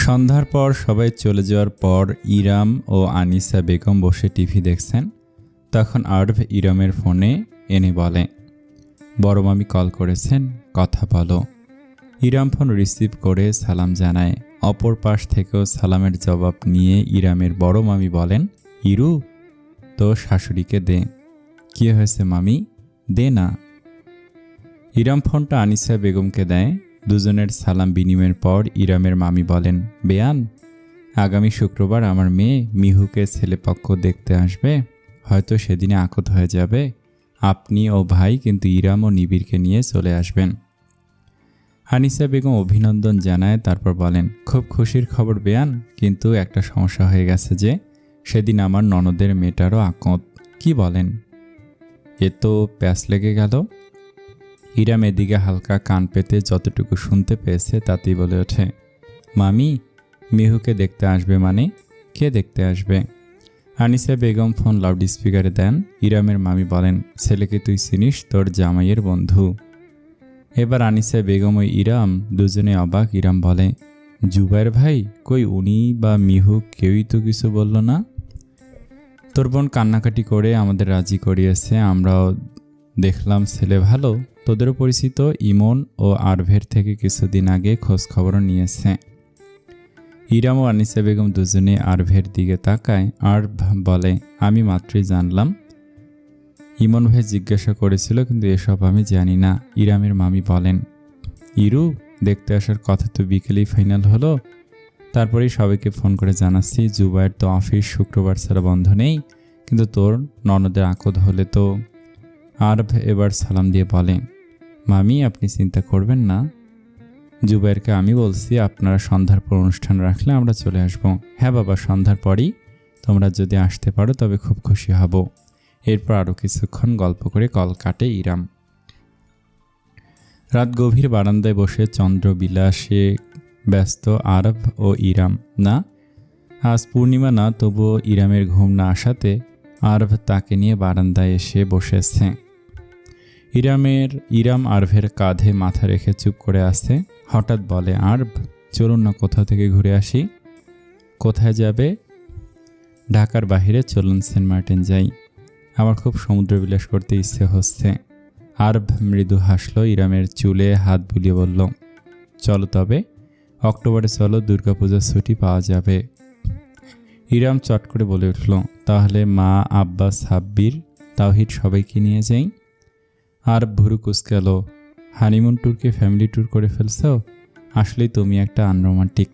সন্ধ্যার পর সবাই চলে যাওয়ার পর ইরাম ও আনিসা বেগম বসে টিভি দেখছেন। তখন আরভ ইরামের ফোনে এনে বলে, বড় মামি কল করেছেন, কথা বলো। ইরাম ফোন রিসিভ করে সালাম জানায়। অপর পাশ থেকেও সালামের জবাব নিয়ে ইরামের বড় মামি বলেন, ইরু, তো শাশুড়িকে দে। কী হয়েছে মামি, দে না। ইরাম ফোনটা আনিসা বেগমকে দেয়। দুজনের সালাম বিনিময়ের পর ইরামের মামি বলেন, বেয়ান, আগামী শুক্রবার আমার মেয়ে মিহুকে ছেলেপক্ষ দেখতে আসবে, হয়তো সেদিনে আকত হয়ে যাবে। আপনি ও ভাই কিন্তু ইরাম ও নিবিড়কে নিয়ে চলে আসবেন। আনিসা বেগম অভিনন্দন জানায়, তারপর বলেন, খুব খুশির খবর বেয়ান, কিন্তু একটা সমস্যা হয়ে গেছে যে সেদিন আমার ননদের মেয়েটারও আকত। কি বলেন? এ তো প্যাঁচ লেগে গেল। ইরাম এদিকে হালকা কান পেতে যতটুকু শুনতে পেয়েছে তাতেই বলে ওঠে, মামি, মিহুকে দেখতে আসবে মানে? কে দেখতে আসবে? আনিসা বেগম ফোন লাউড স্পিকারে দেন। ইরামের মামি বলেন, ছেলেকে তুই চিনিস, তোর জামাইয়ের বন্ধু। এবার আনিসা বেগম ও ইরাম দুজনে অবাক। ইরাম বলে, জুবাইর ভাই কই? উনি বা মিহু কেউই তো কিছু বলল না। তোর বোন কান্নাকাটি করে আমাদের রাজি করিয়েছে, আমরাও দেখলাম ছেলে ভালো। তোদেরও পরিচিত ইমন ও আরভের থেকে কিছুদিন আগে খোঁজ খবরও নিয়েছে। ইরাম ও আনিসা বেগম দুজনে আরভের দিকে তাকায়। আরভ বলে, আমি মাত্রই জানলাম। ইমন ভাই জিজ্ঞাসা করেছিল, কিন্তু এসব আমি জানি না। ইরামের মামি বলেন, ইরু, দেখতে আসার কথা তো বিকেলেই ফাইনাল হলো। তারপরেই সবাইকে ফোন করে জানাচ্ছি, জুবাইর তো অফিস শুক্রবার ছাড়া বন্ধ নেই, কিন্তু তোর ননদের আকদ হলে তো। আরভ এবার সালাম দিয়ে বলে, মামি, আপনি চিন্তা করবেন না। জুবাইরকে আমি বলছি আপনারা সন্ধ্যার পর অনুষ্ঠান রাখলে আমরা চলে আসব। হ্যাঁ বাবা, সন্ধ্যার পরই তোমরা যদি আসতে পারো তবে খুব খুশি হব। এরপর আরও কিছুক্ষণ গল্প করে কল কাটে ইরাম। রাত গভীর বারান্দায় বসে চন্দ্রবিলাসে ব্যস্ত আরভ ও ইরাম। না, আজ পূর্ণিমা না, তবুও ইরামের ঘুম না আসাতে আরভ তাকে নিয়ে বারান্দায় এসে বসেছে। ইরাম আরভের কাঁধে মাথা রেখে চুপ করে আছে। হঠাৎ বলে, আরভ, চলুন না কোথাও থেকে ঘুরে আসি। কোথায় যাবে? ঢাকার বাইরে চলুন, সেন্ট মার্টিন যাই। আমার খুব সমুদ্র বিলাস করতে ইচ্ছে হচ্ছে। আরভ মৃদু হাসল। ইরামের চুলে হাত বুলিয়ে বলল, চলো তবে, অক্টোবরে চলো, দুর্গাপূজার ছুটি পাওয়া যাবে। ইরাম চট করে বলে উঠল, তাহলে মা, আব্বা, সাব্বির, তাওহিদ সবাইকে নিয়ে যাই। আরভ ভুরু কুঁচকাল। হানিমুন ট্যুরকে ফ্যামিলি ট্যুর করে ফেলছ? আসলেই তুমি একটা আনরোমান্টিক।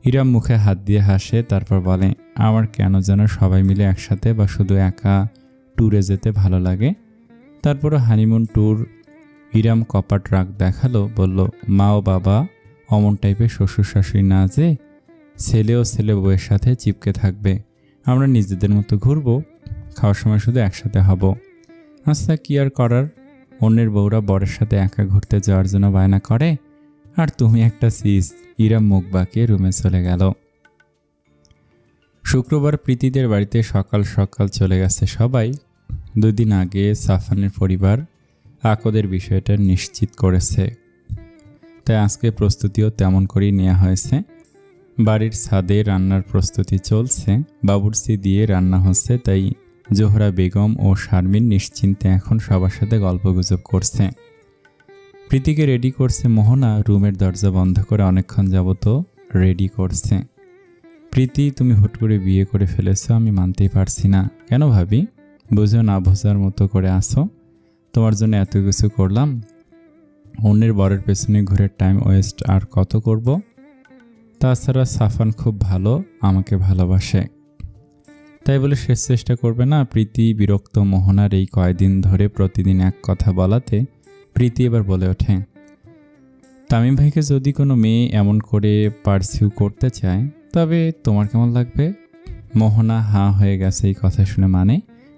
ইরাম মুখে হাত দিয়ে হাসে, তারপর বলে, আমার কেন যেন সবাই মিলে একসাথে বা শুধু একা ট্যুরে যেতে ভালো লাগে। তারপরও হানিমুন ট্যুর। ইরাম কপাট রাগ দেখালো, বলল, মা ও বাবা অমন টাইপের শ্বশুর শাশুড়ি না যে ছেলে বউয়ের সাথে চিপকে থাকবে। আমরা নিজেদের মতো ঘুরবো, খাওয়ার সময় শুধু একসাথে হব। আচ্ছা, কি আর করার, অন্যের বউরা বরের সাথে একা ঘুরতে যাওয়ার জন্য বায়না করে, আর তুমি একটা সিস। ইরাম মুখ বাঁকিয়ে রুমে চলে গেল। শুক্রবার প্রীতিদের বাড়িতে সকাল সকাল চলে গেছে সবাই। 2 দিন আগে সাফানের পরিবার আকদের বিষয়টা নিশ্চিত করেছে, তাই আজকে প্রস্তুতিও তেমন করেই নেওয়া হয়েছে। বাড়ির ছাদে রান্নার প্রস্তুতি চলছে, বাবুর্চি দিয়ে রান্না হচ্ছে, তাই জোহরা বেগম ও শারমিন নিশ্চিন্তে এখন সবার সাথে গল্পগুজব করছে। প্রীতিকে রেডি করছে মোহনা। রুমের দরজা বন্ধ করে অনেকক্ষণ যাবত রেডি করছে। প্রীতি, তুমি হুট করে বিয়ে করে ফেলেছ, আমি মানতেই পারছি না। কেন ভাবি? বুঝো না বোঝার মতো করে আসো, তোমার জন্য এত কিছু করলাম, অন্যের বরের পেছনে ঘুরে টাইম ওয়েস্ট আর কত করব? তাছাড়া সাফান খুব ভালো, আমাকে ভালোবাসে, তাই বলে শেষ চেষ্টা করবে না? প্রীতি বিরক্ত। মোহনার এই কয়দিন ধরে প্রতিদিন এক কথা বলাতে প্রীতি এবার বলে ওঠে, তামিম ভাইকে যদি কোনো মেয়ে এমন করে পারসিউ করতে চায় তবে তোমার কেমন লাগবে? মোহনা হাঁ হয়ে গেছে এই কথা শুনে।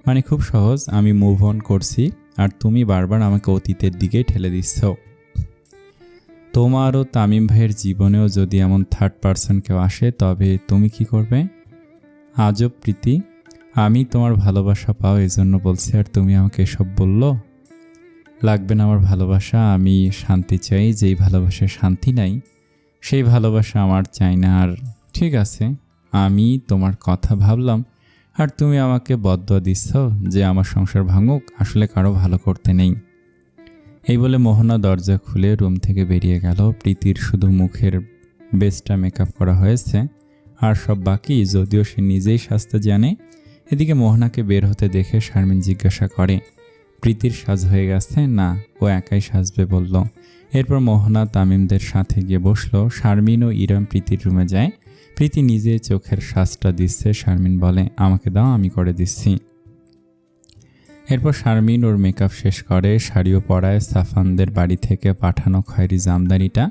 মানে খুব সহজ, আমি মুভ অন করছি, আর তুমি বারবার আমাকে অতীতের দিকে ঠেলে দিচ্ছ। তোমার ও তামিম ভাইয়ের জীবনেও যদি এমন থার্ড পারসন কেউ আসে তবে তুমি কি করবে? আজব প্রীতি, আমি তোমার ভালোবাসা পাও এজন্য বলছি, আর তুমি আমাকে এসব বললো? লাগবে না আমার ভালোবাসা, আমি শান্তি চাই। যেই ভালোবাসায় শান্তি নাই সেই ভালোবাসা আমার চাই না আর। ঠিক আছে, আমি তোমার কথা ভাবলাম, আর তুমি আমাকে বদদোয়া দিচ্ছ যে আমার সংসার ভাঙুক, আসলে কারো ভালো করতে নেই। এই বলে মোহনা দরজা খুলে রুম থেকে বেরিয়ে গেল। প্রীতির শুধু মুখের বেসটা মেকআপ করা হয়েছে, আর সব বাকি, যদিও সে নিজেই সাজতে জানে। এদিকে মোহনাকে বের হতে দেখে শারমিন জিজ্ঞাসা করে, প্রীতির সাজ হয়ে গেছে? না, ও একাই সাজবে বলল। এরপর মোহনা তামিমদের সাথে গিয়ে বসলো। শারমিন ও ইরাম প্রীতির রুমে যায়। প্রীতি নিজে চোখের সাজটা দিচ্ছে। শারমিন বলে, আমাকে দাও, আমি করে দিচ্ছি। এরপর শারমিন ওর মেকআপ শেষ করে, শাড়িও পরায়। সাফানদের বাড়ি থেকে পাঠানো খয়েরি জামদানিটা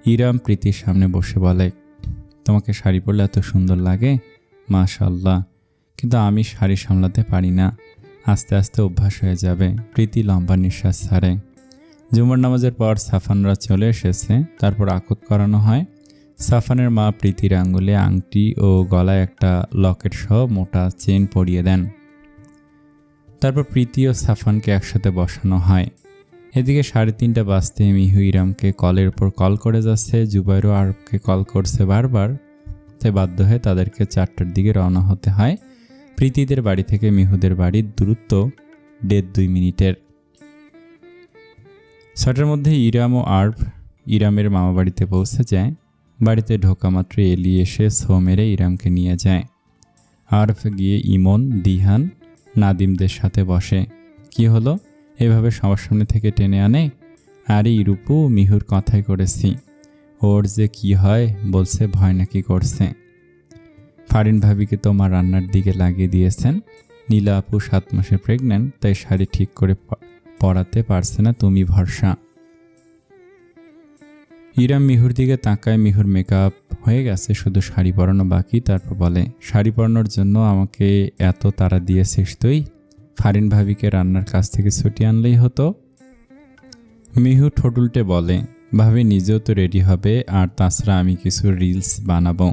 ইরাম প্রীতির সামনে বসে বলে, তোমাকে শাড়ি পরলে এত সুন্দর লাগে, মাশাআল্লাহ, কিন্তু আমি শাড়ি সামলাতে পারি না, আস্তে আস্তে অভ্যাস হয়ে যাবে। প্রীতি লম্বা নিঃশ্বাস ছাড়ে। জুমার নামাজের পর সাফানরা চলে এসেছে। তারপর আকত করানো হয়। সাফানের মা প্রীতির আঙ্গুলে আংটি ও গলায় একটা লকেট সহ মোটা চেন পরিয়ে দেন। তারপর প্রীতি ও সাফানকে একসাথে বসানো হয়। এদিকে 3:30 বাজতে মিহু ইরামকে কলের উপর কল করে যাচ্ছে। জুবাইরও আরবকে কল করছে বারবার, তাই বাধ্য হয়ে তাদেরকে 4টার দিকে রওনা হতে হয়। প্রীতিদের বাড়ি থেকে মিহুদের বাড়ির দূরত্ব 1.5-2 মিনিটের। 6টার মধ্যে ইরাম ও আরব ইরামের মামা বাড়িতে পৌঁছে যায়। বাড়িতে ঢোকা মাত্র এলি এসে ছো মেরে ইরামকে নিয়ে যায়। আরব গিয়ে ইমন, দিহান, নাদিমদের সাথে বসে। কি হলো, এভাবে সবার সামনে থেকে টেনে আনে? আরে ইরুপু, মিহুর কথাই করেছি, ওর যে কি হয় বলছে, ভয় নাকি করছে। ফারিন ভাবিকে তোমার রান্নার দিকে লাগিয়ে দিয়েছেন। নীলা আপু 7 মাসে প্রেগন্যান্ট, তাই শাড়ি ঠিক করে পরাতে পারছে না, তুমি ভরসা। ইরাম মিহুর দিকে তাকায়। মিহুর মেকআপ হয়ে গেছে, শুধু শাড়ি পরানো বাকি। তারপর বলে, শাড়ি পরানোর জন্য আমাকে এত তাড়া দিয়েছিস তুই? ফারিন ভাবিকে রান্নার কাছ থেকে ছুটি আনলেই হতো। মিহু ঠোঁট উল্টে বলে, ভাবি নিজেও তো রেডি হবে, আর তাছাড়া আমি কিছু রিলস বানাবো,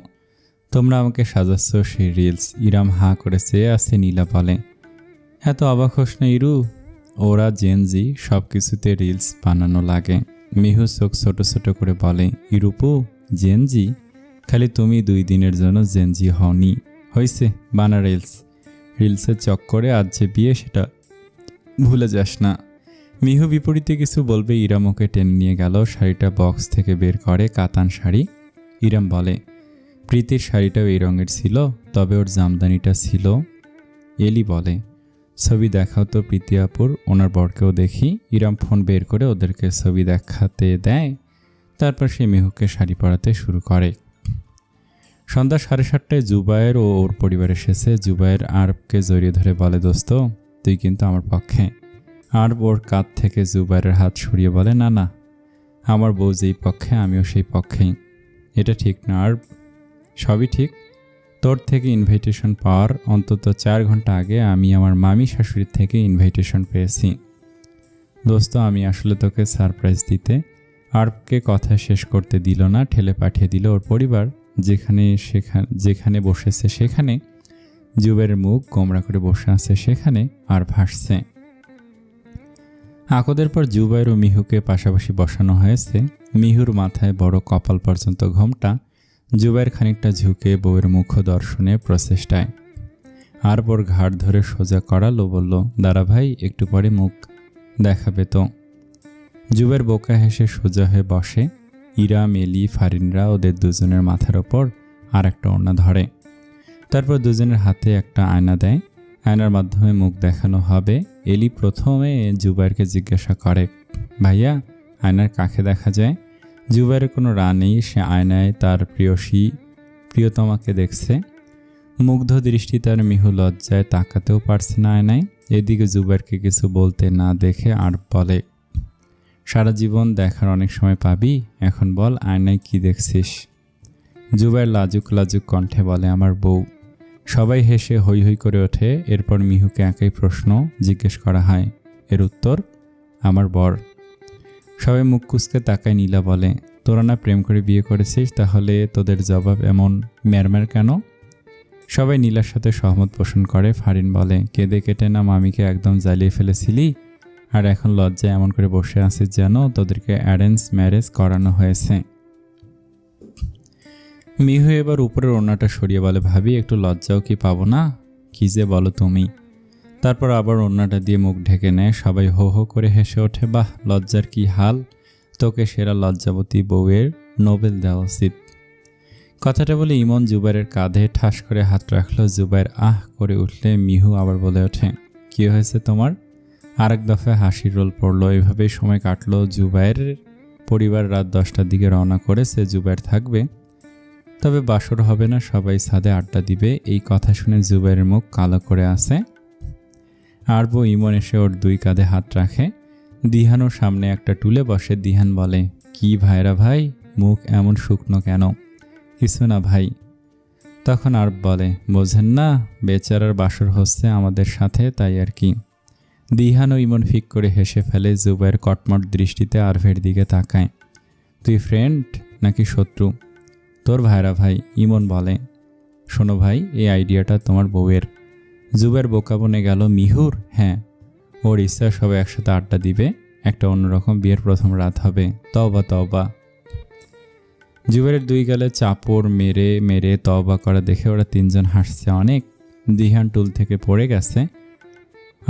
তোমরা আমাকে সাজাচ্ছ সেই রিলস। ইরাম হাঁ করে চেয়ে আছে। নীলা বলে, এত অবাক হোস না ইরু, ওরা জেনজি, সব কিছুতে রিলস বানানো লাগে। মিহু চোখ ছোট ছোট করে বলে, ইরুপু, জেনজি? খালি তুমি 2 দিনের জন্য জেনজি হওনি, হয়েছে, বানা রিলস। রিলসের চক্করে আজ যে বিয়ে, সেটা ভুলে যাস না। মিহু বিপরীতে কিছু বলবে, ইরাম ওকে টেনে নিয়ে গেল। শাড়িটা বক্স থেকে বের করে, কাতান শাড়ি। ইরাম বলে, প্রীতির শাড়িটাও এই রঙের ছিল, তবে ওর জামদানিটা ছিল। এলি বলে, ছবি দেখাও তো প্রীতি আপুর, ওনার বরকেও দেখি। ইরাম ফোন বের করে ওদেরকে ছবি দেখাতে দেয়। তারপর সে মিহুকে শাড়ি পরাতে শুরু করে। সন্ধ্যা 7:30টায় জুবায়ের ও ওর পরিবার এসেছে। জুবায়ের আরবকে জড়িয়ে ধরে বলে, দোস্ত, তুই কিন্তু আমার পক্ষে। আরব ওর কাঁধ থেকে জুবায়ের হাত সরিয়ে বলে, না না, আমার বউ যেই পক্ষে আমিও সেই পক্ষেই। এটা ঠিক না আরব, সবই ঠিক। তোর থেকে ইনভাইটেশন পাওয়ার অন্তত 4 ঘন্টা আগে আমি আমার মামি শাশুড়ির থেকে ইনভাইটেশন পেয়েছি। দোস্ত, আমি আসলে তোকে সারপ্রাইজ দিতে। আরবকে কথা শেষ করতে দিল না, ঠেলে পাঠিয়ে দিল ওর পরিবার। যেখানে বসেছে সেখানে, জুবাইরের মুখ গোমরা করে বসে আছে সেখানে, আর ভাসছে। আকদের পর জুবাইর ও মিহুকে পাশাপাশি বসানো হয়েছে। মিহুর মাথায় বড় কপাল পর্যন্ত ঘোমটা। জুবাইর খানিকটা ঝুঁকে বউয়ের মুখ দর্শনে প্রচেষ্টায়। আর ওর ঘাড় ধরে সোজা করালো, বলল, দাঁড়া ভাই, একটু পরে মুখ দেখাবে তো। জুবাইর বোকা হেসে সোজা হয়ে বসে। ইরাম, এলি, ফারিনরা ওদের দুজনের মাথার ওপর আর একটা ওড়না ধরে। তারপর দুজনের হাতে একটা আয়না দেয়। আয়নার মাধ্যমে মুখ দেখানো হবে। এলি প্রথমে জুবাইরকে জিজ্ঞাসা করে, ভাইয়া, আয়নার কাকে দেখা যায়? জুবাইরের কোনো রা নেই। সে আয়নায় তার প্রিয়তমাকে দেখছে। মুগ্ধ দৃষ্টি তার। মিহু লজ্জায় তাকাতেও পারছে না আয়নায়। এদিকে জুবাইরকে কিছু বলতে না দেখে আরব বলে, সারা জীবন দেখার অনেক সময় পাবি, এখন বল আয়নায় কি দেখছিস? জুবাইর লাজুক লাজুক কণ্ঠে বলে, আমার বউ। সবাই হেসে হৈ হৈ করে ওঠে। এরপর মিহুকে একই প্রশ্ন জিজ্ঞেস করা হয়। এর উত্তর, আমার বর। সবাই মুখ কুঁচকে তাকায়। নীলা বলে, তোরা না প্রেম করে বিয়ে করেছিস, তাহলে তোদের জবাব এমন ম্যারম্যার কেন? সবাই নীলার সাথে সহমত পোষণ করে। ফারিন বলে, কেঁদে কেটে না মামিকে একদম জ্বালিয়ে ফেলেছিলি, আর এখন লজ্জায় এমন করে বসে আছিস যেন তোদেরকে অ্যারেঞ্জ ম্যারেজ করানো হয়েছে। মিহু এবার উপরের ওড়নাটা সরিয়ে বলে, ভাবি একটু লজ্জাও কি পাবো না? কি যে বলো তুমি। তারপর আবার ওড়নাটা দিয়ে মুখ ঢেকে নেয়। সবাই হো হো করে হেসে ওঠে। বাহ, লজ্জার কি হাল! তোকে সেরা লজ্জাবতী বউয়ের নোবেল দেওয়া উচিত। কথাটা বলে ইমন জুবাইরের কাঁধে ঠাস করে হাত রাখলো। জুবাইর আহ করে উঠলে মিহু আবার বলে ওঠে, কি হয়েছে তোমার? আরেক দফায় হাসির রোল পড়লো। এভাবেই সময় কাটলো। জুবাইরের পরিবার রাত 10টার দিকে রওনা করেছে। জুবাইর থাকবে, তবে বাসর হবে না, সবাই ছাদে আড্ডা দিবে। এই কথা শুনে জুবাইরের মুখ কালো করে আসে। আরবো ইমন এসে ওর দুই কাঁধে হাত রাখে। দিহানও সামনে একটা টুলে বসে। দিহান বলে, কি ভাইরা ভাই, মুখ এমন শুকনো কেন? কিছু না ভাই। তখন আরব বলে, বোঝেন না, বেচারার বাসর হচ্ছে আমাদের সাথে, তাই আর কি। দিহান ও ইমন ফিক করে হেসে ফেলে। জুবাইর কটমট দৃষ্টিতে আরভের দিকে তাকায়। তুই ফ্রেন্ড নাকি শত্রু? তোর ভাইরা ভাই, ইমন বলে। শোনো ভাই, এই আইডিয়াটা তোমার বউয়ের। জুবাইর বোকা বনে গেল। মিহুর? হ্যাঁ, ওর ইচ্ছা সবাই একসাথে আড্ডা দিবে, একটা অন্যরকম বিয়ের প্রথম রাত হবে। তওবা তওবা। জুবাইরের দুই গালে চাপড় মেরে মেরে তওবা করা দেখে ওরা তিনজন হাসছে অনেক। দিহান টুল থেকে পড়ে গেছে।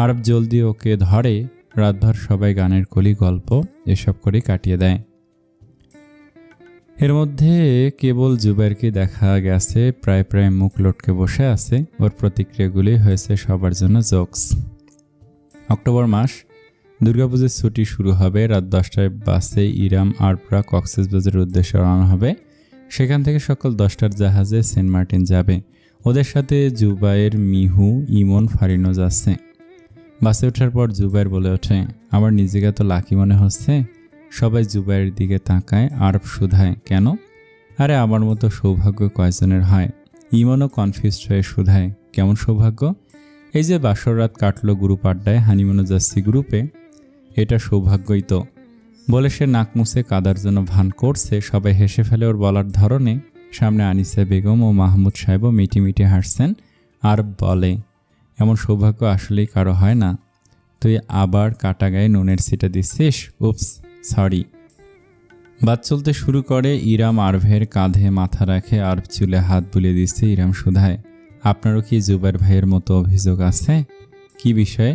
আরব জলদি ওকে ধরে। রাতভর সবাই গানের কলি, গল্প এসব করে কাটিয়ে দেয়। এর মধ্যে কেবল জুবাইরকে দেখা গেছে প্রায় প্রায় মুখ লটকে বসে আছে। ওর প্রতিক্রিয়াগুলি হয়েছে সবার জন্য জোকস। অক্টোবর মাস, দুর্গাপুজোর ছুটি শুরু হবে। রাত 10টায় বাসে ইরাম আরপরা কক্সবাজারের উদ্দেশ্যে রওনা হবে। সেখান থেকে সকাল 10টার জাহাজে সেন্ট মার্টিন যাবে। ওদের সাথে জুবাইর, মিহু, ইমন, ফারিনও যাচ্ছে। বাসে ওঠার পর জুবাইর বলে ওঠে, আমার নিজেকে তো লাকি মনে হচ্ছে। সবাই জুবাইরের দিকে তাকায়। আরব শুধায়, কেন? আরে আমার মতো সৌভাগ্য কয়জনের হয়? ইমনও কনফিউজড হয়ে শুধায়, কেমন সৌভাগ্য? এই যে বাসর রাত কাটলো গ্রুপ আড্ডায়, হানিমুনে যাচ্ছি গ্রুপে, এটা সৌভাগ্যই তো। বলে সে নাক মুছে কাদার জন্য ভান করছে। সবাই হেসে ফেলে ওর বলার ধরনে। সামনে আনিসা বেগম ও মাহমুদ সাহেবও মিটিমিটি হাসছেন। আরব বলে, এমন সৌভাগ্য আসলেই কারো হয় না। তুই আবার কাটা গায়ে নুনের ছিটা দিচ্ছিস? উপস, সরি। বাদ চলতে শুরু করে। ইরাম আরভের কাঁধে মাথা রাখে। আরব চুলে হাত বুলিয়ে দিচ্ছে। ইরাম শুধায়, আপনারও কি জুবাইর ভাইয়ের মতো অভিযোগ আছে? কি বিষয়ে?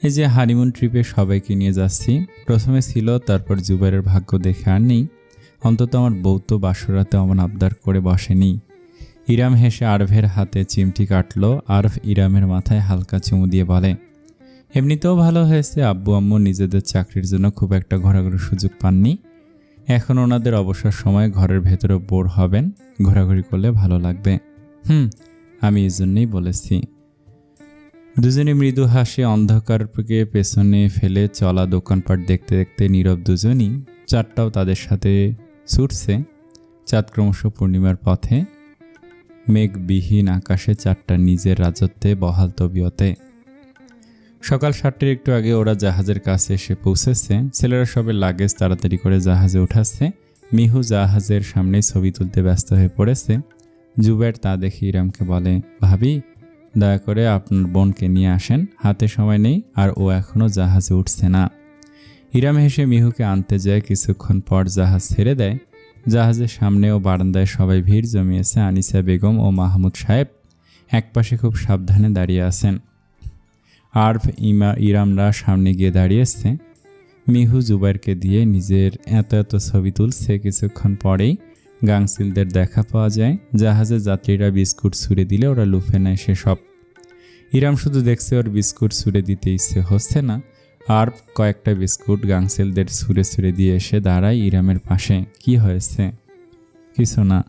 এই যে হানিমুন ট্রিপে সবাইকে নিয়ে যাচ্ছি। প্রথমে ছিল, তারপর জুবাইরের ভাগ্য দেখে আর নেই। অন্তত আমার বউ তো বাসরাতে অমন আবদার করে বসেনি। ইরাম হেসে আরভের হাতে চিমটি কাটলো। আরভ ইরামের মাথায় হালকা চুমু দিয়ে বলে, এমনিতেও ভালো হয়েছে, আব্বু আম্মু নিজেদের চাকরির জন্য খুব একটা ঘোরাঘুরির সুযোগ পাননি। এখন ওনাদের অবসর সময় ঘরের ভেতরে বোর হবেন, ঘোরাঘুরি করলে ভালো লাগবে। আমি এই জন্যই বলেছি। দুজনে মৃদু হাসি অন্ধকারকে পেছনে ফেলে চলা দোকানপাট দেখতে দেখতে নীরব দুজনই। চাঁদটাও তাদের সাথে ছুটছে। চাঁদ ক্রমশ পূর্ণিমার পথে। মেঘবিহীন আকাশে চাঁদটা নিজের রাজত্বে বহাল তবিয়তে। সকাল 7টার একটু আগে ওরা জাহাজের কাছে এসে পৌঁছেছে। ছেলেরা সবের লাগেজ তাড়াতাড়ি করে জাহাজে উঠাচ্ছে। মিহু জাহাজের সামনে ছবি তুলতে ব্যস্ত হয়ে পড়েছে। জুবাইর তা দেখে ইরামকে বলে, ভাবি দয়া করে আপনার বোনকে নিয়ে আসেন, হাতে সময় নেই, আর ও এখনও জাহাজে উঠছে না। ইরাম হেসে মিহুকে আনতে যায়। কিছুক্ষণ পর জাহাজ ছেড়ে দেয়। জাহাজের সামনে ও বারান্দায় সবাই ভিড় জমিয়েছে। আনিসা বেগম ও মাহমুদ সাহেব একপাশে খুব সাবধানে দাঁড়িয়ে আছেন। আরভ ইরামরা সামনে গিয়ে দাঁড়িয়েছে। মিহু জুবাইরকে দিয়ে নিজের এত এত ছবি তুলছে। কিছুক্ষণ পরেই গাংসিলদের দেখা পাওয়া যায়। জাহাজে যাত্রীরা বিস্কুট ছুঁড়ে দিলে ওরা লুফে নেয় সেসব। ইরাম শুধু দেখছে, ওর বিস্কুট ছুঁড়ে দিতে ইচ্ছে হচ্ছে না। আরব কয়েকটা বিস্কুট গাংসিলদের ছুঁড়ে ছুঁড়ে দিয়ে এসে দাঁড়ায় ইরামের পাশে। কি হয়েছে? কিছু না,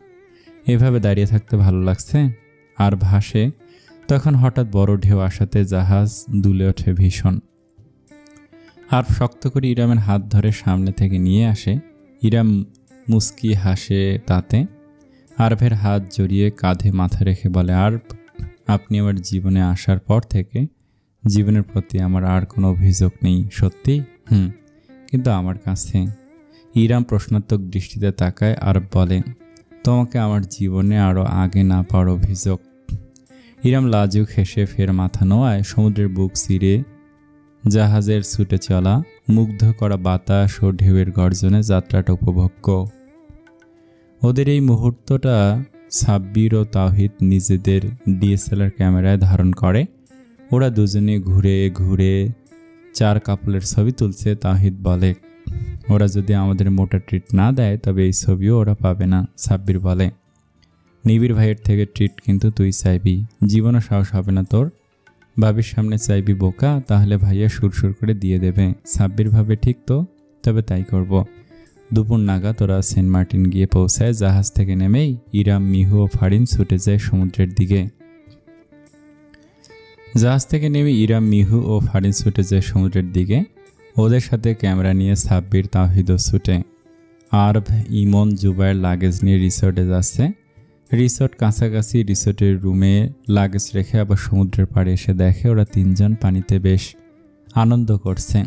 এভাবে দাঁড়িয়ে থাকতে ভালো লাগছে। আর ভাসে। তখন হঠাৎ বড় ঢেউ আসাতে জাহাজ দুলে ওঠে ভীষণ। আরব শক্ত করে ইরামের হাত ধরে সামনে থেকে নিয়ে আসে। ইরাম মুস্কি হাসে তাতে। আরবের হাত জড়িয়ে কাঁধে মাথা রেখে বলে, আরব, আপনি আমার জীবনে আসার পর থেকে জীবনের প্রতি আমার আর কোনো অভিযোগ নেই। সত্যি? কিন্তু আমার কাছে। ইরাম প্রশ্নাত্মক দৃষ্টিতে তাকায়। আরব বলে, তোমাকে আমার জীবনে আরও আগে না পাওয়ার অভিযোগ। ইরাম লাজুক হেসে ফের মাথা নোয়ায়। সমুদ্রের বুক চিরে জাহাজের ছুটে চলা, মুগ্ধ করা বাতাস ও ঢেউয়ের গর্জনে যাত্রাটা উপভোগ্য। ওদের এই মুহূর্তটা সাব্বির ও তাওহিদ নিজেদের ডিএসএলআর ক্যামেরায় ধারণ করে। ওরা দুজনে ঘুরে ঘুরে 4 কাপলের ছবি তুলছে। তাওহিদ বলে, ওরা যদি আমাদের মোটা ট্রিট না দেয় তবে এই ছবিও ওরা পাবে না। সাব্বির বলে, নিবিড় ভাইয়ের থেকে ট্রিট কিন্তু তুই চাইবি, জীবনও সাহস হবে না তোর। ভাবির সামনে চাইবি বোকা, তাহলে ভাইয়া সুরসুর করে দিয়ে দেবে। সাব্বির ভাবে, ঠিক তো, তবে তাই করব। দুপুর নাগাদ ওরা সেন্ট মার্টিন গিয়ে পৌঁছায়। জাহাজ থেকে নেমেই ইরাম, মিহু ও ফারিন ছুটে যায় সমুদ্রের দিকে। জাহাজ থেকে নেমে ইরাম, মিহু ও ফারিন ছুটে যায় সমুদ্রের দিকে। ওদের সাথে ক্যামেরা নিয়ে সাব্বির, তাওহিদও ছুটে। আরব, ইমন, জুবায়ের লাগেজ নিয়ে রিসোর্টে যাচ্ছে। রিসোর্ট কাছাকাছি। রিসোর্টের রুমে লাগেজ রেখে আবার সমুদ্রের পাড়ে এসে দেখে ওরা 3 জন পানিতে বেশ আনন্দ করছে,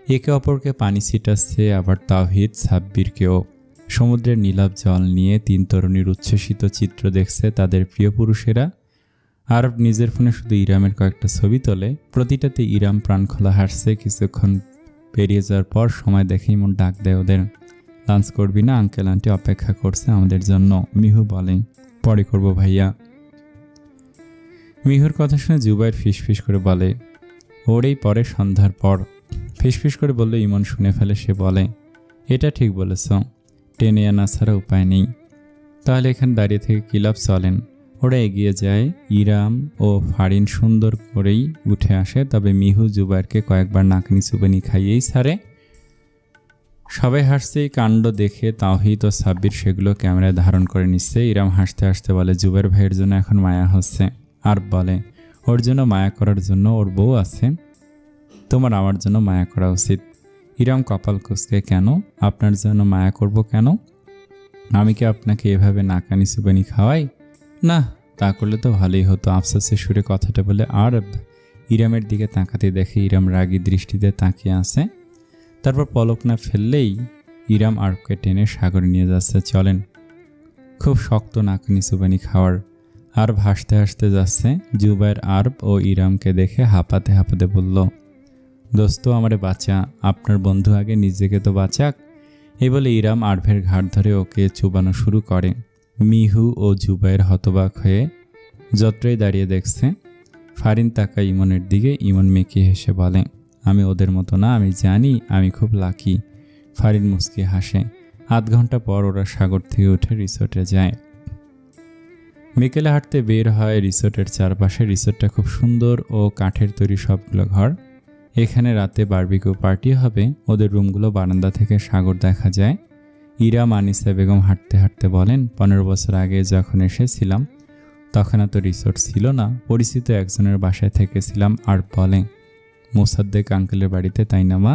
একে অপরকে পানি ছিটাচ্ছে। আবার তাওহিদ সাব্বিরকেও। সমুদ্রের নীলাভ জল নিয়ে 3 তরুণীর উচ্ছ্বসিত চিত্র দেখছে তাদের প্রিয় পুরুষেরা। আরব নিজের ফোনে শুধু ইরামের কয়েকটা ছবি তোলে, প্রতিটাতে ইরাম প্রাণখোলা হাসছে। কিছুক্ষণ পেরিয়ে যাওয়ার পর সময় দেখে ইমন ডাক দেয় ওদের, লাঞ্চ করবি না? আঙ্কেল আন্টি অপেক্ষা করছে আমাদের জন্য। মিহু বলে, পরে করব ভাইয়া। মিহুর কথা শুনে জুবায়ের ফিসফিস করে বলে, ওরই পরে সন্ধ্যার পর। ফিসফিস করে বললে ইমন শুনে ফেলে। সে বলে, এটা ঠিক বলেছ, টেনে আনা ছাড়া উপায় নেই। তাহলে এখানে দাঁড়িয়ে থেকে কি লাভ, চলেন। ওরা এগিয়ে যায়। ইরাম ও ফারিন সুন্দর করেই উঠে আসে, তবে মিহু জুবায়েরকে কয়েকবার নাকনি চুবানি খাইয়েই ছাড়ে। সবাই হাসছে এই কাণ্ড দেখে। তাওহিদ ও সাব্বির সেগুলো ক্যামেরায় ধারণ করে নিচ্ছে। ইরাম হাসতে হাসতে বলে, জুবায়ের ভাইয়ের জন্য এখন মায়া হচ্ছে। আর বলে, ওর জন্য মায়া করার জন্য ওর বউ আছে, তোমার আমার জন্য মায়া করা উচিত। ইরাম কপাল কুঁচকে, কেন? আপনার জন্য মায়া করব কেন? আমি কি আপনাকে এভাবে নাকানি চুবানি খাওয়াই? না, তা করলে তো ভালোই হতো। আফসোসের সুরে কথাটা বলে আরব ইরামের দিকে তাকাতে দেখে ইরাম রাগী দৃষ্টিতে তাকিয়ে আছে। তারপর পলক না ফেললেই ইরাম আরবকে টেনে সাগরে নিয়ে যাচ্ছে। চলেন। খুব শক্ত নাকানি চুবানি খাওয়ার। আরব হাসতে হাসতে যাচ্ছে। জুবায়ের আরব ও ইরামকে দেখে হাঁপাতে হাঁপাতে বলল, দোস্ত আমারে বাঁচা, আপনার বন্ধু আগে নিজেকে তো বাঁচাক। এই বলে ইরাম আরবের ঘাড় ধরে ওকে চুবানো শুরু করে। মিহু ও জুবায়ের হতবাক হয়ে যত্রই দাঁড়িয়ে দেখছে। ফারিন তাকায় ইমনের দিকে। ইমন মেকি হেসে বলে, আমি ওদের মতো না, আমি জানি আমি খুব লাকি। ফারিন মুচকি হাসে। 8 ঘন্টা পর ওরা সাগর থেকে উঠে রিসোর্টে যায়। বিকেলে হাঁটতে বের হয় রিসোর্টের চারপাশে। রিসোর্টটা খুব সুন্দর ও কাঠের তৈরি সবগুলো ঘর। এখানে রাতে বারবিকিউ পার্টি হবে। ওদের রুমগুলো বারান্দা থেকে সাগর দেখা যায়। ইরাম, আনিসা বেগম হাঁটতে হাঁটতে বলেন, 15 বছর আগে যখন এসেছিলাম তখন এত রিসোর্ট ছিল না, পরিচিত একজনের বাসায় থেকেছিলাম। আর বলে, মোসাদ্দেক আঙ্কেলের বাড়িতে, তাই না মা?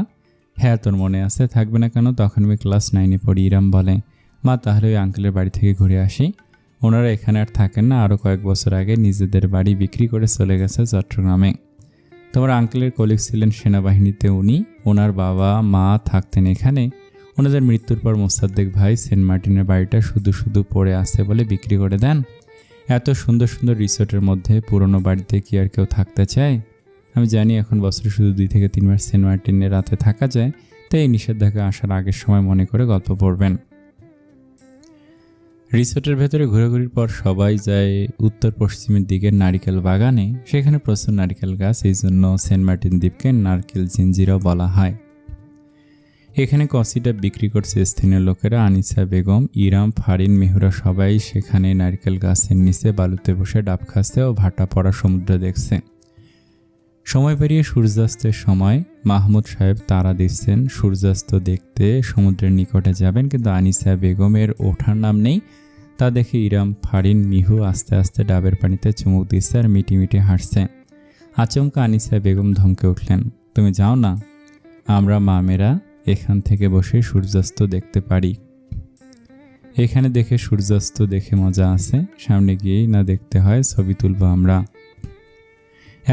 হ্যাঁ, তোর মনে আছে, থাকবে না কেন? তখন আমি ক্লাস 9-এ পড়ি। ইরাম বলে, মা তাহলে ওই আঙ্কেলের বাড়ি থেকে ঘুরে আসি। ওনারা এখানে আর থাকেন না, আরও কয়েক বছর আগে নিজেদের বাড়ি বিক্রি করে চলে গেছে চট্টগ্রামে। তোমার আঙ্কেলের কলিগ ছিলেন সেনাবাহিনীতে, ওনার বাবা মা থাকতেন এখানে। ওনাদের মৃত্যুর পর মোসাদ্দেক ভাই সেন্ট মার্টিনের বাড়িটা শুধু শুধু পড়ে আসছে বলে বিক্রি করে দেন। এত সুন্দর সুন্দর রিসোর্টের মধ্যে পুরনো বাড়িতে কি আর কেউ থাকতে চায়? আমি জানি এখন বছরে শুধু 2 থেকে 3 বার সেন্ট মার্টিনে রাতে থাকা যায়, তাই এই নিষেধাজ্ঞা আসার আগের সময় মনে করে গল্প পড়বেন। রিসোর্টের ভেতরে ঘোরাঘুরির পর সবাই যায় উত্তর পশ্চিমের দিকের নারিকেল বাগানে। সেখানে প্রচুর নারিকেল গাছ, এই জন্য সেন্ট মার্টিন দ্বীপকে নারকেল জিঞ্জিরাও বলা হয়। এখানে কসিটা বিক্রি করছে স্থানীয় লোকেরা। আনিসা বেগম, ইরাম, ফারিন, মেহুরা সবাই সেখানে নারকেল গাছের নিচে বালুতে বসে ডাব খাচ্ছে ও ভাটা পড়া সমুদ্র দেখছে। সময় পেরিয়ে সূর্যাস্তের সময় মাহমুদ সাহেব তারা দিচ্ছেন সূর্যাস্ত দেখতে সমুদ্রের নিকটে যাবেন, কিন্তু আনিসা বেগমের ওঠার নাম নেই। তা দেখে ইরাম, ফারিন, মিহু আস্তে আস্তে ডাবের পানিতে চুমুক দিচ্ছে আর মিটি মিটি হাসছে। আচমকা আনিসা বেগম ধমকে উঠলেন, তুমি যাও না, আমরা মামেরা এখান থেকে বসে সূর্যাস্ত দেখতে পারি। এখানে দেখে সূর্যাস্ত দেখে মজা আছে, সামনে গিয়েই না দেখতে হয়, ছবি তুলবো আমরা।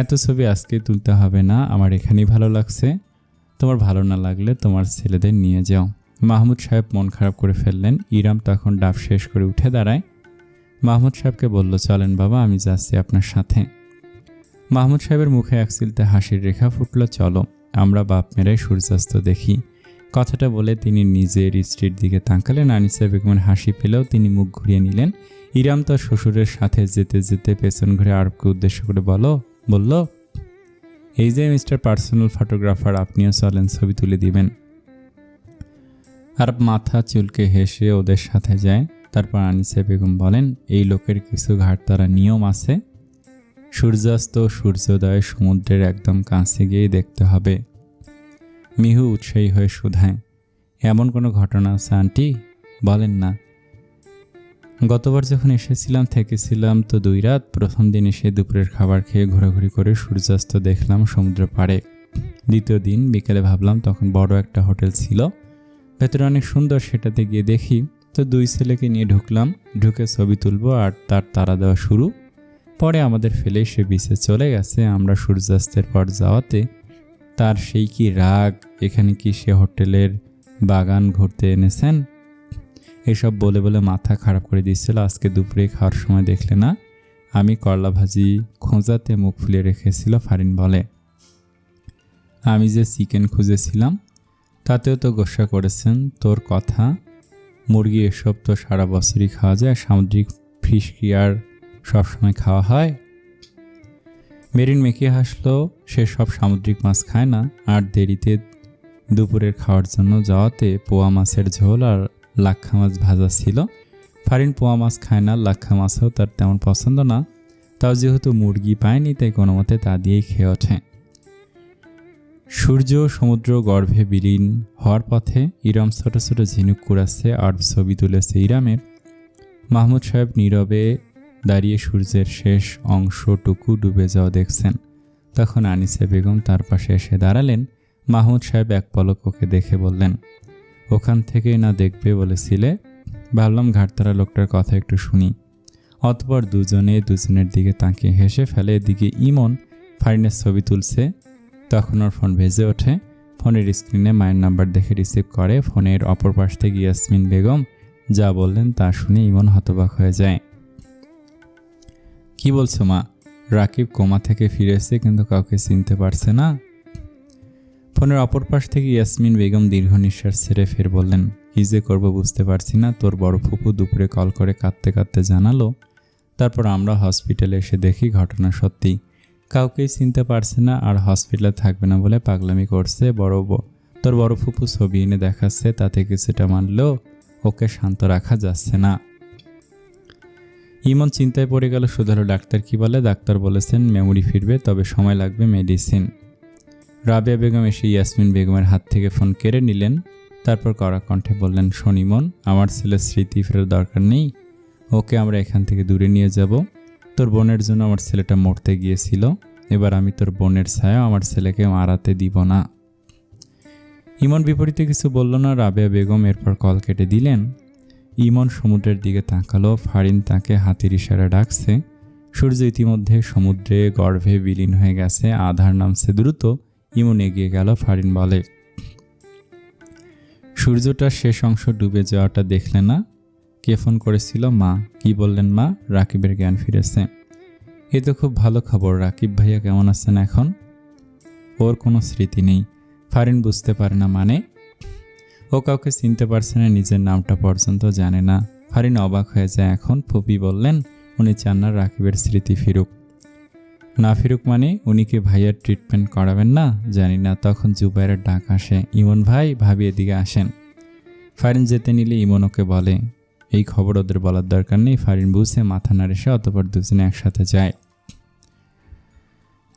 এত ছবি আজকে তুলতে হবে না, আমার এখানেই ভালো লাগছে। তোমার ভালো না লাগলে তোমার ছেলেদের নিয়ে যাও। মাহমুদ সাহেব মন খারাপ করে ফেললেন। ইরাম তখন ডাব শেষ করে উঠে দাঁড়ায়। মাহমুদ সাহেবকে বলল, চলেন বাবা, আমি যাচ্ছি আপনার সাথে। মাহমুদ সাহেবের মুখে এক চিলতে হাসির রেখা ফুটল। চলো, আমরা বাপ মেয়েরাই সূর্যাস্ত দেখি। কথাটা বলে তিনি নিজের স্ত্রীর দিকে তাকালেন। আনিসা বেগমের হাসি পেলেও তিনি মুখ ঘুরিয়ে নিলেন। ইরাম তার শ্বশুরের সাথে যেতে যেতে পেছন ঘুরে আরবকে উদ্দেশ্য করে বলল, এই যে মিস্টার পার্সোনাল ফটোগ্রাফার, আপনিও চলেন, ছবি তুলে দিবেন। আরব মাথা চুলকে হেসে ওদের সাথে যায়। তারপর আনিসা বেগম বলেন, এই লোকের কিছু ঘাটতারা নিয়ম আছে। সূর্যাস্ত সূর্যোদয় সমুদ্রের একদম কাছে গিয়েই দেখতে হবে। মিহু উৎসাহী হয়ে শুধায়, এমন কোনো ঘটনা আছে আন্টি? বলেন না। গতবার যখন এসেছিলাম থেকেছিলাম তো 2 রাত। প্রথম দিন এসে দুপুরের খাবার খেয়ে ঘোরাঘুরি করে সূর্যাস্ত দেখলাম সমুদ্র পাড়ে। দ্বিতীয় দিন বিকেলে ভাবলাম, তখন বড় একটা হোটেল ছিল, ভেতরে অনেক সুন্দর, সেটাতে গিয়ে দেখি তো 2 ছেলেকে নিয়ে ঢুকলাম। ঢুকে ছবি তুলবো আর তার তাড়া দেওয়া শুরু। পরে আমাদের ফেলে সে বিচে চলে গেছে। আমরা সূর্যাস্তের পর যাওয়াতে তার সেই কি রাগ, এখানে কি সে হোটেলের বাগান ঘুরতে এনেছেন, এসব বলে বলে মাথা খারাপ করে দিচ্ছিল। আজকে দুপুরে খাওয়ার সময় দেখলে না, আমি করলা ভাজি খোঁজাতে মুখ ফুলিয়ে রেখেছিল। ফারিন বলে, আমি যে চিকেন খুঁজেছিলাম তাতেও তো গোসা করেছেন। তোর কথা, মুরগি এসব তো সারা বছরই খাওয়া যায়, সামুদ্রিক ফিশ কি আর সবসময় খাওয়া হয়? মেরিন মেখে হাসলো, সে সব সামুদ্রিক মাছ খায় না। আর দেরিতে দুপুরের খাওয়ার জন্য যাওয়াতে পোয়া মাছের ঝোল আর লাক্ষা মাছ ভাজা ছিল। ফারিন পোয়া মাছ খায় না, লাক্ষা মাছও তার তেমন পছন্দ না। তাও যেহেতু মুরগি পায়নি তাই কোনো মতে তা দিয়েই খেয়ে ওঠে। সূর্য সমুদ্র গর্ভে বিলীন হওয়ার পথে ইরাম ছোট ছোট ঝিনুক কুড়াচ্ছে আর ছবি তুলেছে ইরামের। মাহমুদ সাহেব নীরবে দাঁড়িয়ে সূর্যের শেষ অংশটুকু ডুবে যাওয়া দেখছেন। তখন আনিসা বেগম তার পাশে এসে দাঁড়ালেন। মাহমুদ সাহেব এক পলক ওকে দেখে বললেন, ওখান থেকেই না দেখবে বলেছিলে? ভাবলাম ঘাটতারা লোকটার কথা একটু শুনি। অতপর দুজনের দিকে তাকিয়ে হেসে ফেলে। এদিকে ইমন ফারিনের ছবি তুলছে। তখন ওর ফোন ভেজে ওঠে। ফোনের স্ক্রিনে মায়ের নাম্বার দেখে রিসিভ করে। ফোনের অপর পাশ থেকে ইয়াসমিন বেগম যা বললেন তা শুনে ইমন হতবাক হয়ে যায়। কি বলছো মা? রাকিব কোমা থেকে ফিরেছে কিন্তু কাউকে চিনতে পারছে না। ফোনের অপর পাশ থেকে ইয়াসমিন বেগম দীর্ঘ নিঃশ্বাস ছেড়ে ফের বললেন, কি যে করবো বুঝতে পারছি না। তোর বড় ফুপু দুপুরে কল করে কাঁদতে কাঁদতে জানালো। তারপর আমরা হসপিটালে এসে দেখি ঘটনা সত্যি, কাউকেই চিনতে পারছে না আর হসপিটালে থাকবে না বলে পাগলামি করছে। তোর বড় ফুপু ছবি এনে দেখাচ্ছে, তাতে কিছুটা মানলেও ওকে শান্ত রাখা যাচ্ছে না। ইমন চিন্তায় পড়ে গেল। শুধালো, ডাক্তার কি বলে? ডাক্তার বলেছেন মেমোরি ফিরবে, তবে সময় লাগবে, মেডিসিন। রাবেয়া বেগম এসে ইয়াসমিন বেগমের হাত থেকে ফোন কেড়ে নিলেন। তারপর কড়া কণ্ঠে বললেন, শোন ইমন, আমার ছেলের স্মৃতি ফেরার দরকার নেই, ওকে আমরা এখান থেকে দূরে নিয়ে যাব। তোর বোনের জন্য আমার ছেলেটা মরতে গিয়েছিল, এবার আমি তোর বোনের ছায়া আমার ছেলেকে মারাতে দিব না। ইমন বিপরীতে কিছু বলল না। রাবেয়া বেগম এরপর কল কেটে দিলেন। ইমন সমুদ্রের দিকে তাকালো। ফারিন তাকে হাতির ইশারা ডাকছে। সূর্য ইতিমধ্যে সমুদ্রে গর্ভে বিলীন হয়ে গেছে। আধার নামছে দ্রুত। ইমন এগিয়ে গেল। ফারিন বলে, সূর্যটার শেষ অংশ ডুবে যাওয়াটা দেখলে না? কে ফোন করেছিল? মা। কি বললেন মা? রাকিবের জ্ঞান ফিরেছে। এ তো খুব ভালো খবর। রাকিব ভাইয়া কেমন আছেন এখন? ওর কোনো স্মৃতি নেই। ফারিন বুঝতে পারে না মানে? ও কাউকে চিনতে পারছে না, নিজের নামটা পর্যন্ত জানে না। ফারিন অবাক হয়ে যায়। এখন ফুপি বললেন উনি চান না রাকিবের স্মৃতি ফিরুক। না ফিরুক মানে? উনি কি ভাইয়ার ট্রিটমেন্ট করাবেন না? জানি না। তখন জুবাইরের ডাক আসে, ইমন ভাই, ভাবি এদিকে আসেন। ফারিন যেতে নিলে ইমন ওকে বলে, এই খবর ওদের বলার দরকার নেই। ফারিন বুঝে মাথা নাড়ে সে। অতপর দুজনে একসাথে যায়।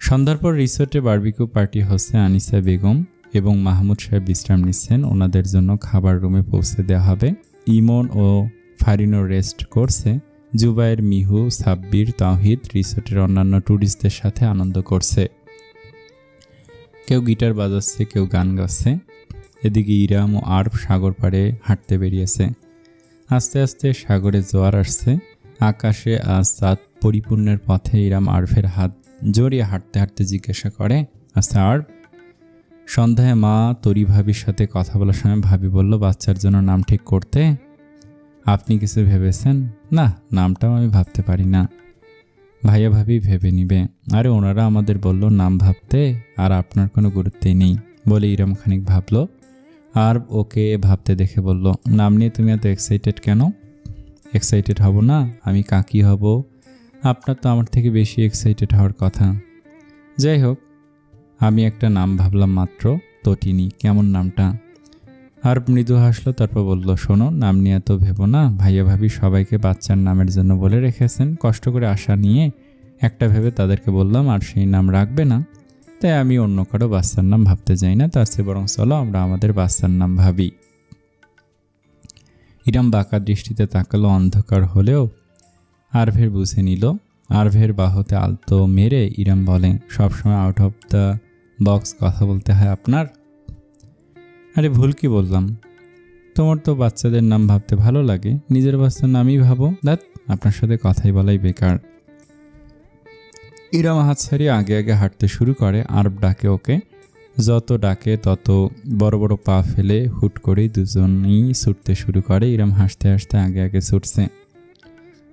সন্ধ্যার পর রিসোর্টে বারবিকিউ পার্টি হচ্ছে। আনিসা বেগম এবং মাহমুদ সাহেব বিশ্রাম নিচ্ছেন। ওনাদের জন্য খাবার রুমে পৌঁছে দেওয়া হবে। ইমন ও ফারিনও রেস্ট করছে। জুবাইর, মিহু, সাব্বির, তাওহিদ রিসোর্টের অন্যান্য ট্যুরিস্টদের সাথে আনন্দ করছে। কেউ গিটার বাজাচ্ছে, কেউ গান গাচ্ছে। এদিকে ইরাম ও আরব সাগর পাড়ে হাঁটতে বেরিয়েছে। আস্তে আস্তে সাগরে জোয়ার আসছে। আকাশে আজ চাঁদ পরিপূর্ণের পথে। ইরাম আরফের হাত জড়িয়ে হাঁটতে হাঁটতে জিজ্ঞাসা করে, আচ্ছা আরব, সন্ধ্যায় মা তরি ভাবির সাথে কথা বলার সময় ভাবি বলল বাচ্চার জন্য নাম ঠিক করতে। আপনি কিছু ভেবেছেন? না, নামটাও আমি ভাবতে পারি না। ভাইয়া ভাবি ভেবে নিবে। আরে ওনারা আমাদের বলল নাম ভাবতে, আর আপনার কোনো গুরুত্বই নেই বলে ইরাম খানিক ভাবল। আর ওকে ভাবতে দেখে বলল, নাম নিয়ে তুমি এত এক্সাইটেড কেন? এক্সাইটেড হব না? আমি কাকি হব। আপনার তো আমার থেকে বেশি এক্সাইটেড হওয়ার কথা। যাই হোক, আমি একটা নাম ভাবলাম মাত্র, তটিনী। কেমন নামটা? আর মৃদু হাসলো, তারপর বলল, শোনো, নাম নিয়ে এত ভেবো না। ভাইয়া ভাবি সবাইকে বাচ্চার নামের জন্য বলে রেখেছেন। কষ্ট করে আশা নিয়ে একটা ভেবে তাদেরকে বললাম, আর সেই নাম রাখবে না, তাই আমি অন্য কারো বাচ্চার নাম ভাবতে যাই না। তার চেয়ে বরং চলো আমরা আমাদের বাচ্চার নাম ভাবি। ইরাম বাঁকা দৃষ্টিতে তাকালো। অন্ধকার হলেও আরভের বুঝে নিল। আরভের বাহুতে আলতো মেরে ইরাম বলে, সবসময় আউট অফ দ্য বক্স কথা বলতে হয় আপনার? আরে ভুল কি বললাম? তোমার তো বাচ্চাদের নাম ভাবতে ভালো লাগে, নিজের বাচ্চার নামই ভাবো। দ্যাট, আপনার সাথে কথাই বলাই বেকার। ইরাম হাত ছাড়িয়ে আগে আগে হাঁটতে শুরু করে। আরব ডাকে ওকে। যত ডাকে তত বড় বড় পা ফেলে হুট করেই দুজনেই ছুটতে শুরু করে। ইরাম হাসতে হাসতে আগে আগে ছুটছে।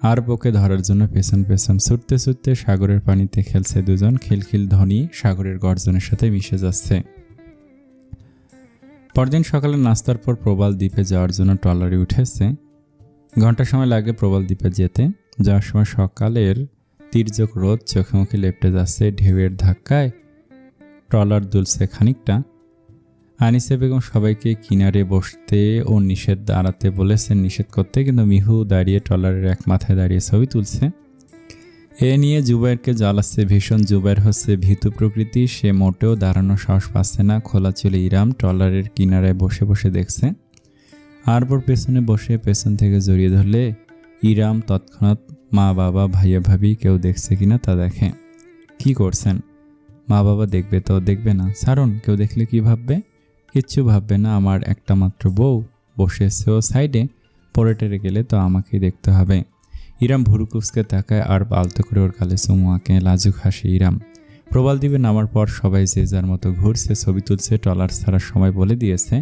আরব ওকে ধরার জন্য পেছন পেছন ছুটতে ছুটতে সাগরের পানিতে খেলছে দুজন। খিলখিল ধ্বনি সাগরের গর্জনের সাথে মিশে যাচ্ছে। পরদিন সকালে নাস্তার পর প্রবাল দ্বীপে যাওয়ার জন্য ট্রলারে উঠেছে। ঘন্টা সময় লাগে প্রবাল দ্বীপে যেতে। যাওয়ার সময় সকালের তীর্যক রোদ চোখে মুখে লেপটে যাচ্ছে। ঢেউয়ের ধাক্কায় ট্রলার দুলছে খানিকটা। আনিসা বেগম সবাইকে কিনারে বসতে ও নিষেধ দাঁড়াতে বলেছেন, নিষেধ করতে, কিন্তু মিহু দাঁড়িয়ে ট্রলারের এক মাথায় দাঁড়িয়ে ছবি তুলছে। এ নিয়ে জুবাইরকে জ্বালাচ্ছে ভীষণ। জুবাইর হচ্ছে ভীতু প্রকৃতি, সে মোটেও দাঁড়ানোর সাহস পাচ্ছে না। খোলা চুলে ইরাম ট্রলারের কিনারায় বসে বসে দেখছে। আরবর পেছনে বসে পেছন থেকে জড়িয়ে ধরলে ইরাম তৎক্ষণাৎ মা বাবা ভাইয়া ভাবি কেউ দেখছে কিনা তা দেখে। কি করছেন? মা বাবা দেখবে তো? দেখবে না, ছাড়ুন। কেউ দেখলে কি ভাববে? কিচ্ছু ভাববে না। আমার একটা মাত্র বউ বসেছে ও সাইডে, পরে টেরে গেলে তো আমাকেই দেখতে হবে। ইরাম ভুরুকুসকে তাকায় আর আলতো করে ওর গালে চুমু আঁকে। লাজুক হাসে ইরাম। প্রবাল দ্বীপে নামার পর সবাই যে যার মতো ঘুরছে, ছবি তুলছে। ট্রলার ছাড়ার সময় বলে দিয়েছে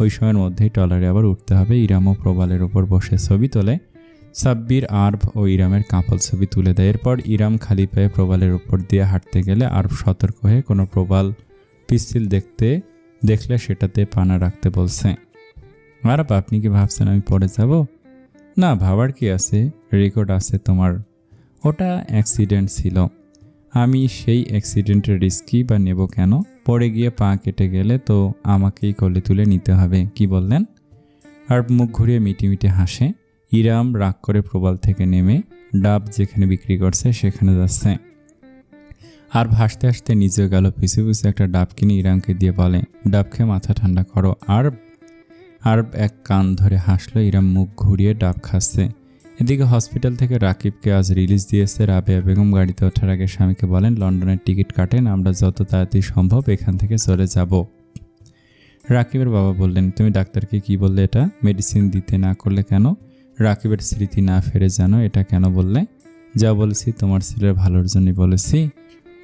ওই সময়ের মধ্যেই ট্রলারে আবার উঠতে হবে। ইরামও প্রবালের ওপর বসে ছবি তোলে। সাব্বির, আরব ও ইরামের কাপল ছবি তুলে দেয়। এরপর ইরাম খালি পায়ে প্রবালের ওপর দিয়ে হাঁটতে গেলে আরব সতর্ক হয়ে কোনো প্রবাল পিস্তল দেখলে সেটাতে পানা রাখতে বলছে। আরব, আপনি কি ভাবছেন আমি পড়ে যাব? না, ভাবার কি আছে, রেকর্ড আছে তোমার। ওটা অ্যাক্সিডেন্ট ছিল। আমি সেই অ্যাক্সিডেন্টের রিস্কই বা নেব কেন? পড়ে গিয়ে পা কেটে গেলে তো আমাকেই কোলে তুলে নিতে হবে। কি বললেন? আর মুখ ঘুরিয়ে মিটিমিটি হাসে। ইরাম রাগ করে প্রবাল থেকে নেমে ডাব যেখানে বিক্রি করছে সেখানে যাচ্ছে। আর হাসতে হাসতে নিজে গেল পিছু পিছু একটা ডাব কিনে ইরামকে দিয়ে বলে, ডাব খেয়ে মাথা ঠান্ডা করো। আরব এক কান ধরে হাসলো। ইরাম মুখ ঘুরিয়ে ডাব খাচ্ছে। এদিকে হসপিটাল থেকে রাকিবকে আজ রিলিজ দিয়েছে। রাবেয়া বেগম গাড়িতে ওঠার আগে স্বামীকে বলেন, লন্ডনের টিকিট কাটেন, আমরা যত তাড়াতাড়ি সম্ভব এখান থেকে চলে যাব। রাকিবের বাবা বললেন, তুমি ডাক্তারকে কি বললে? এটা মেডিসিন দিতে না করলে কেন? রাকিবের স্মৃতি না ফেরে জানো এটা কেন বললে? যা বলেছি তোমার ছেলের ভালোর জন্যই বলেছি।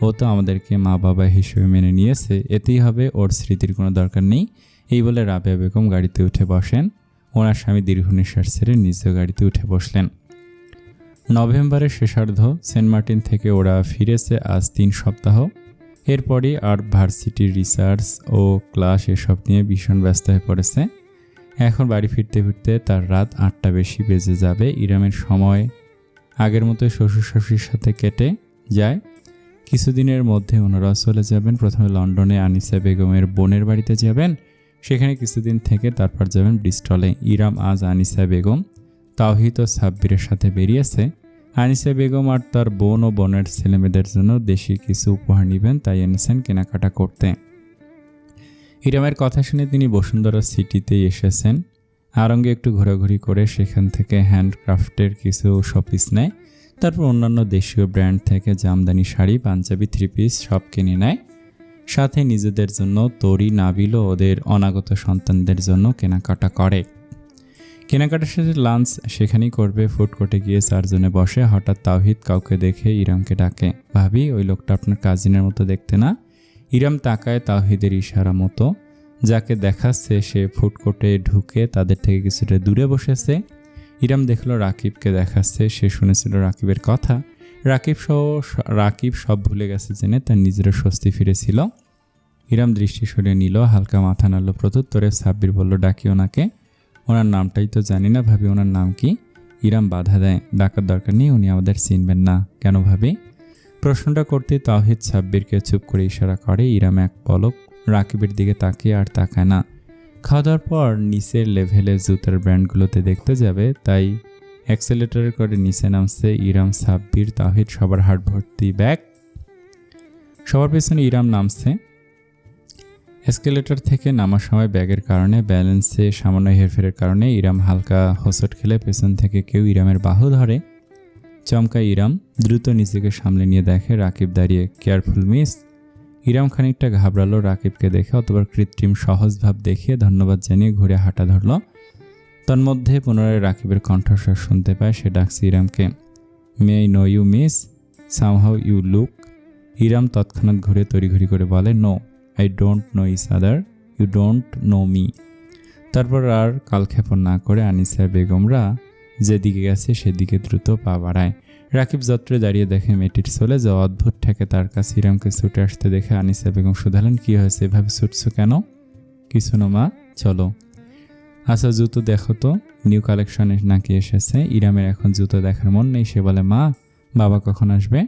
ও তো আমাদেরকে মা বাবা হিসেবে মেনে নিয়েছে, এতেই হবে, ওর স্মৃতির কোনো দরকার নেই। এই বলে রাবেয়া বেগম গাড়িতে উঠে বসেন। ওনার স্বামী দীর্ঘ নিঃশ্বাস ছেড়ে নিজ গাড়িতে উঠে বসলেন। নভেম্বরের শেষার্ধ সেন্ট মার্টিন থেকে ওরা ফিরেছে আজ 3 সপ্তাহ। এরপরই আর ভার্সিটির রিসার্চ ও ক্লাস এসব নিয়ে ভীষণ ব্যস্ত হয়ে পড়েছে। এখন বাড়ি ফিরতে ফিরতে তার রাত 8টা বেশি বেজে যাবে। ইরামের সময় আগের মতোই শ্বশুর শাশুড়ির সাথে কেটে যায়। কিছুদিনের মধ্যে ওনারা চলে যাবেন। প্রথমে লন্ডনে আনিসা বেগমের বোনের বাড়িতে যাবেন, সেখানে কিছুদিন থেকে তারপর যাবেন ব্রিস্টলে। ইরাম আজ আনিসা বেগম, তাওহিদ ও সাব্বিরের সাথে বেরিয়েছে। আনিসা বেগম আর তার বোন ও বোনের ছেলেমেয়েদের জন্য দেশি কিছু উপহার নেবেন, তাই এনেছেন কেনাকাটা করতে। ইরামের কথা শুনে তিনি বসুন্ধরা সিটিতেই এসেছেন। আরঙ্গে একটু ঘোরাঘুরি করে সেখান থেকে হ্যান্ডক্রাফটের কিছু শপিস নেয়। তারপর অন্যান্য দেশীয় ব্র্যান্ড থেকে জামদানি শাড়ি, পাঞ্জাবি, 3 পিস সব কিনে নেয়। সাথে নিজেদের জন্য তরি, নাবিল ও ওদের অনাগত সন্তানদের জন্য কেনাকাটা করে। কেনাকাটার শেষে লাঞ্চ সেখানেই করবে। ফুড কোর্টে গিয়ে 4 জনে বসে। হঠাৎ তাওহিদ কাউকে দেখে ইরামকে ডাকে, ভাবি, ওই লোকটা আপনার কাজিনের মতো দেখতে না? ইরাম তাকায় তাওহিদের ইশারা মতো। যাকে দেখাচ্ছে সে ফুড কোর্টে ঢুকে তাদের থেকে কিছুটা দূরে বসেছে। ইরাম দেখলো রাকিবকে দেখাচ্ছে। সে শুনেছিল রাকিবের কথা। রাকিব সব ভুলে গেছে জেনে তার নিজেরও স্বস্তি ফিরেছিল। ইরাম দৃষ্টি সরিয়ে নিল, হালকা মাথা নাড়ল। প্রত্যুত্তরে সাব্বির বলল, ডাকি ওনাকে। ওনার নামটাই তো জানি না ভাবি, ওনার নাম কি? ইরাম বাধা দেয়, ডাকার দরকার নেই, উনি আমাদের চিনবেন না। কেন ভাবি? প্রশ্নটা করতে তাওহিদ সাব্বিরকে চুপ করে ইশারা করে। ইরাম এক পলক রাকিবের দিকে তাকিয়ে আর তাকায় না। খাওয়া দাওয়ার পর নিচের লেভেলে জুতার ব্র্যান্ডগুলোতে দেখতে যাবে, তাই অ্যাক্সেলেটার করে নিচে নামছে ইরাম, সাব্বির, তাওহিদ, সবার হাট ভর্তি ব্যাগ। সবার পেছনে ইরাম নামছে। এসকেলেটর থেকে নামার সময় ব্যাগের কারণে ব্যালেন্সে সামান্য হেরফেরের কারণে ইরাম হালকা হোঁচট খেলে পেছন থেকে কেউ ইরামের বাহু ধরে। চমকায় ইরাম, দ্রুত নিজেকে সামলে নিয়ে দেখে রাকিব দাঁড়িয়ে। Careful miss. ইরাম খানিকটা ঘাবড়ালো রাকিবকে দেখে, অতবার কৃত্রিম সহজ ভাব দেখিয়ে ধন্যবাদ জানিয়ে ঘুরে হাঁটা ধরল। তন্মধ্যে পুনরায় রাকিবের কণ্ঠস্বর শুনতে পায়, সে ডাকছে ইরামকে। May I know you miss, somehow you look. Iram তৎক্ষণাৎ ঘুরে তড়িঘড়ি করে বলে, no, I don't know each other, you don't know me. তারপর আর কালক্ষেপণ না করে আনিসা বেগমরা যেদিকে গেছে সেদিকে দ্রুত পা বাড়ায়। রাকিব যত্রে দাঁড়িয়ে দেখে মেয়েটির চলে যাওয়া। অদ্ভুত ঠেকে তার কাছে ইরামকে ছুটে আসতে দেখে আনিসা বেগম শুধালেন, কী হয়েছে, এভাবে ছুটছো কেন? কিছু না মা, চলো। আচ্ছা জুতো দেখো তো, নিউ কালেকশনে নাকি এসেছে। ইরামের এখন জুতো দেখার মন নেই। সে বলে, মা, বাবা কখন আসবে?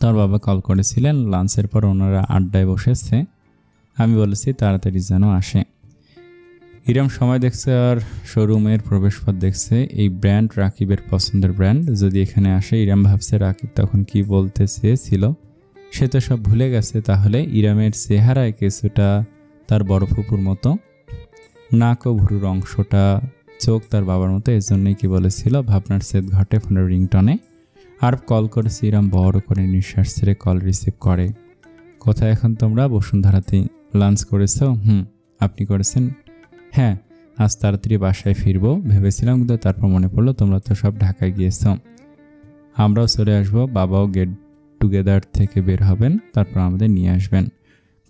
তার বাবা কল করেছিলেন, লাঞ্চের পর ওনারা আড্ডায় বসেছে, আমি বলেছি তাড়াতাড়ি যেন আসে। ইরাম সময় দেখছে আর শোরুমের প্রবেশপথ দেখছে। এই ব্র্যান্ড রাকিবের পছন্দের ব্র্যান্ড। যদি এখানে আসে, ইরাম ভাবছে রাকিব তখন কি বলতে চেয়েছিল সে তো সব ভুলে গেছে। তাহলে ইরামের চেহারায় কিছুটা তার বড় ফুপুর মতো, নাক ও ভুরুর অংশটা চোখ তার বাবার মতো, এজন্যই কি বলেছিল। ভাবনার সেট ঘটে ফোনের রিংটনে। আর কল করেছে। ইরাম বড় করে নিঃশ্বাস ছেড়ে কল রিসিভ করে। কোথায় এখন তোমরা? বসুন্ধরাতে। লাঞ্চ করেছো? আপনি করেছেন? হ্যাঁ, আজ তাড়াতাড়ি বাসায় ফিরবো ভেবেছিলাম, কিন্তু তারপর মনে পড়লো তোমরা তো সব ঢাকায় গিয়েছ। আমরাও চলে আসবো। বাবাও গেট টুগেদার থেকে বের হবেন, তারপর আমাদের নিয়ে আসবেন।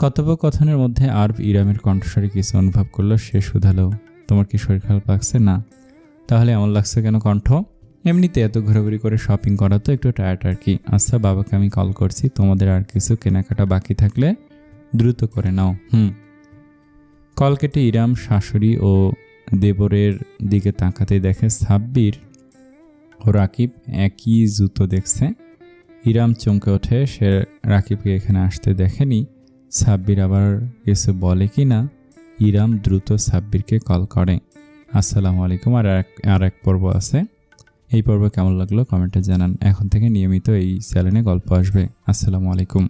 কথোপকথনের মধ্যে আরব ইরামের কণ্ঠস্বরে কিছু অনুভব করলো। সে শুধালো, তোমার কি শরীর খারাপ লাগছে? না। তাহলে এমন লাগছে কেন কণ্ঠ? এমনিতে এত ঘোরাঘুরি করে শপিং করা তো একটু টায়ার্ড আর কি। আচ্ছা, বাবাকে আমি কল করছি, তোমাদের আর কিছু কেনাকাটা বাকি থাকলে দ্রুত করে নাও। কল কেটে ইরাম শাশুড়ি ও দেবরের দিকে তাকাতে দেখে সাব্বির ও রাকিব একই জুতো দেখছে। ইরাম চমকে ওঠে। সে রাকিবকে এখানে আসতে দেখেনি। সাব্বির আবার কিছু বলে কি না। ইরাম দ্রুত সাব্বিরকে কল করে। আসসালামু আলাইকুম। আর এক পর্ব আছে। এই পর্ব কেমন লাগলো কমেন্টে জানান। এখন থেকে নিয়মিত এই চ্যানেলে গল্প আসবে। আসসালামু আলাইকুম।